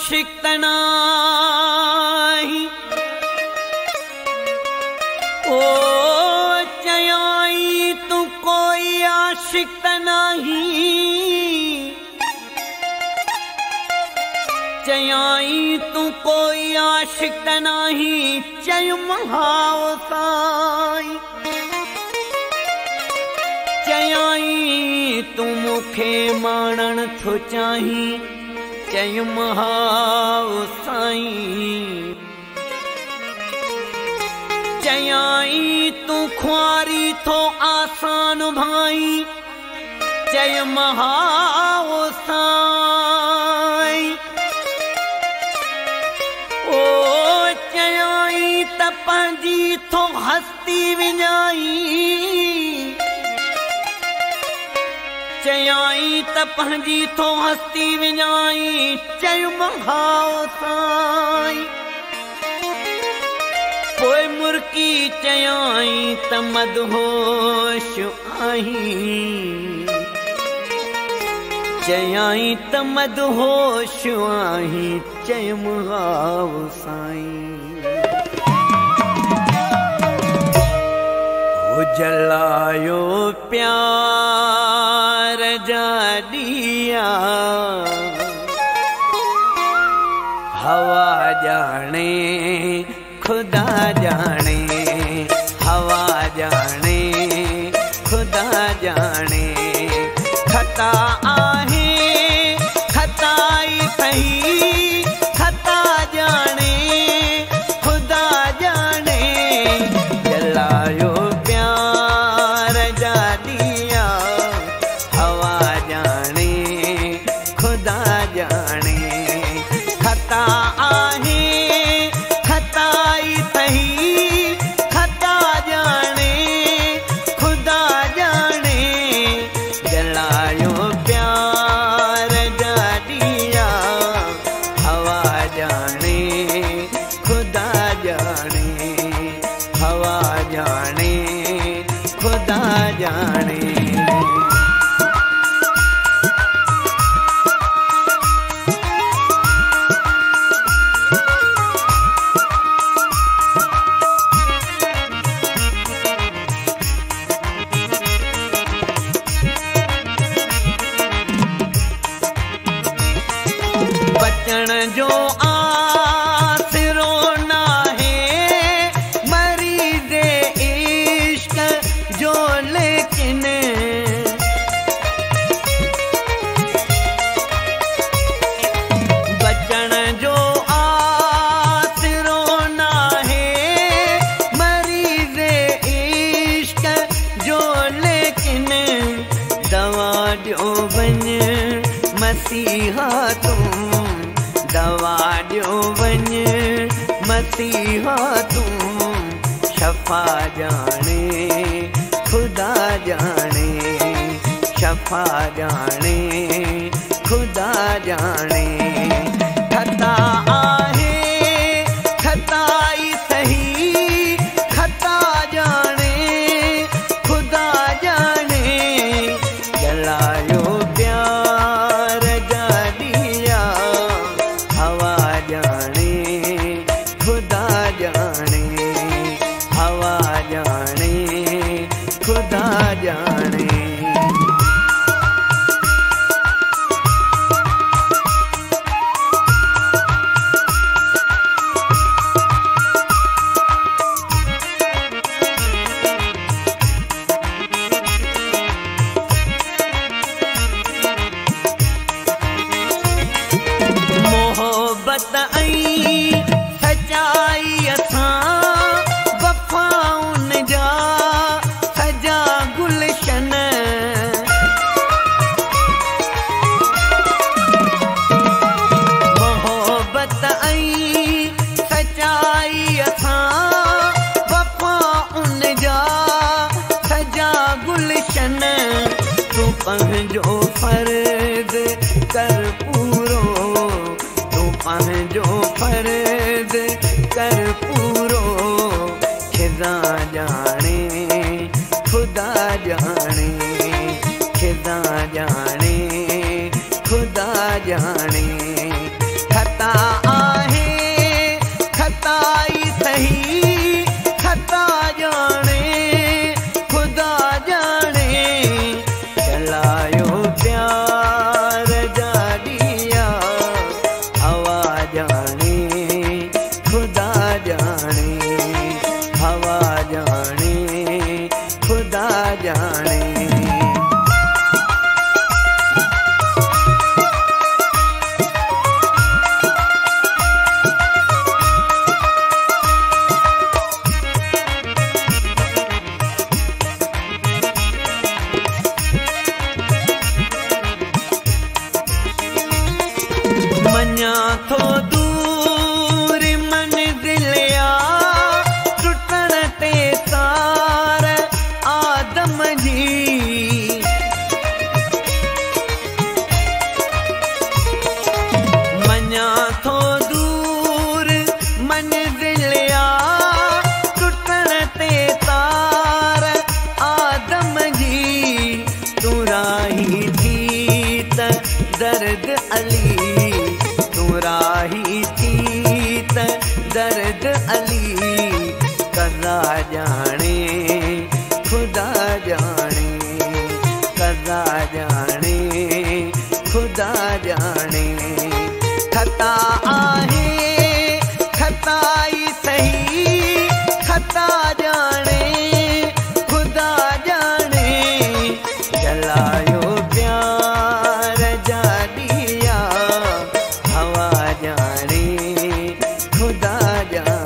आशिक तनाही ओ चयाई तू कोई आशिक तनाही चयाई तू कोई आशिक तनाही चयुम हाओ साई चयाई तू मुखे माणन थो चाही चयुम हाओ साईं चयाई तू ख्वारी थो आसान भाई चयुम हाओ साईं ओ चयाई त पंहिंजी थो हस्ती विञाई चयाई त पंहिंजी थो हस्ती विञाई चयुम हाओ साईं पोइ मुर्की चयाई त मदहोश आहीं चयाई त मदहोश आहीं चयुम हाओ साईं हो जलायो प्यार जा दिया हवा जाने खुदा जाने हवा जाने खुदा जाने खता आहे खताई सही खता जाने खुदा जाने जलायो प्यार जा दिया हवा जाने खुदा जाने खता आहे खताई सही खता जाने खुदा जाने जलायो प्यार जा दिया हवा जाने खुदा जाने हवा जाने खुदा जाने बचण जो आसरो नाहे मरीज़े इश्क जो लेकिन बचण जो आसरो नाहे मरीज़े इश्क जो लेकिन दवा ॾियो वञ मसीहा तूं दवा ॾियो वञ मसीहा तूं शफ़ा जाने खुदा जाने शफ़ा जाने खुदा जाने खता आहे खताई सही खता जाने खुदा जाने जलायो प्यार जा दिया हवा जाने खुदा जाने हवा जाने खुदा जाने जाने खुदा जाने, कज़ा जाने खुदा जाने। खता आहे खताई सही, खता जाने खुदा जाने। जलायो प्यार जा दिया, हवा जाने खुदा जाने।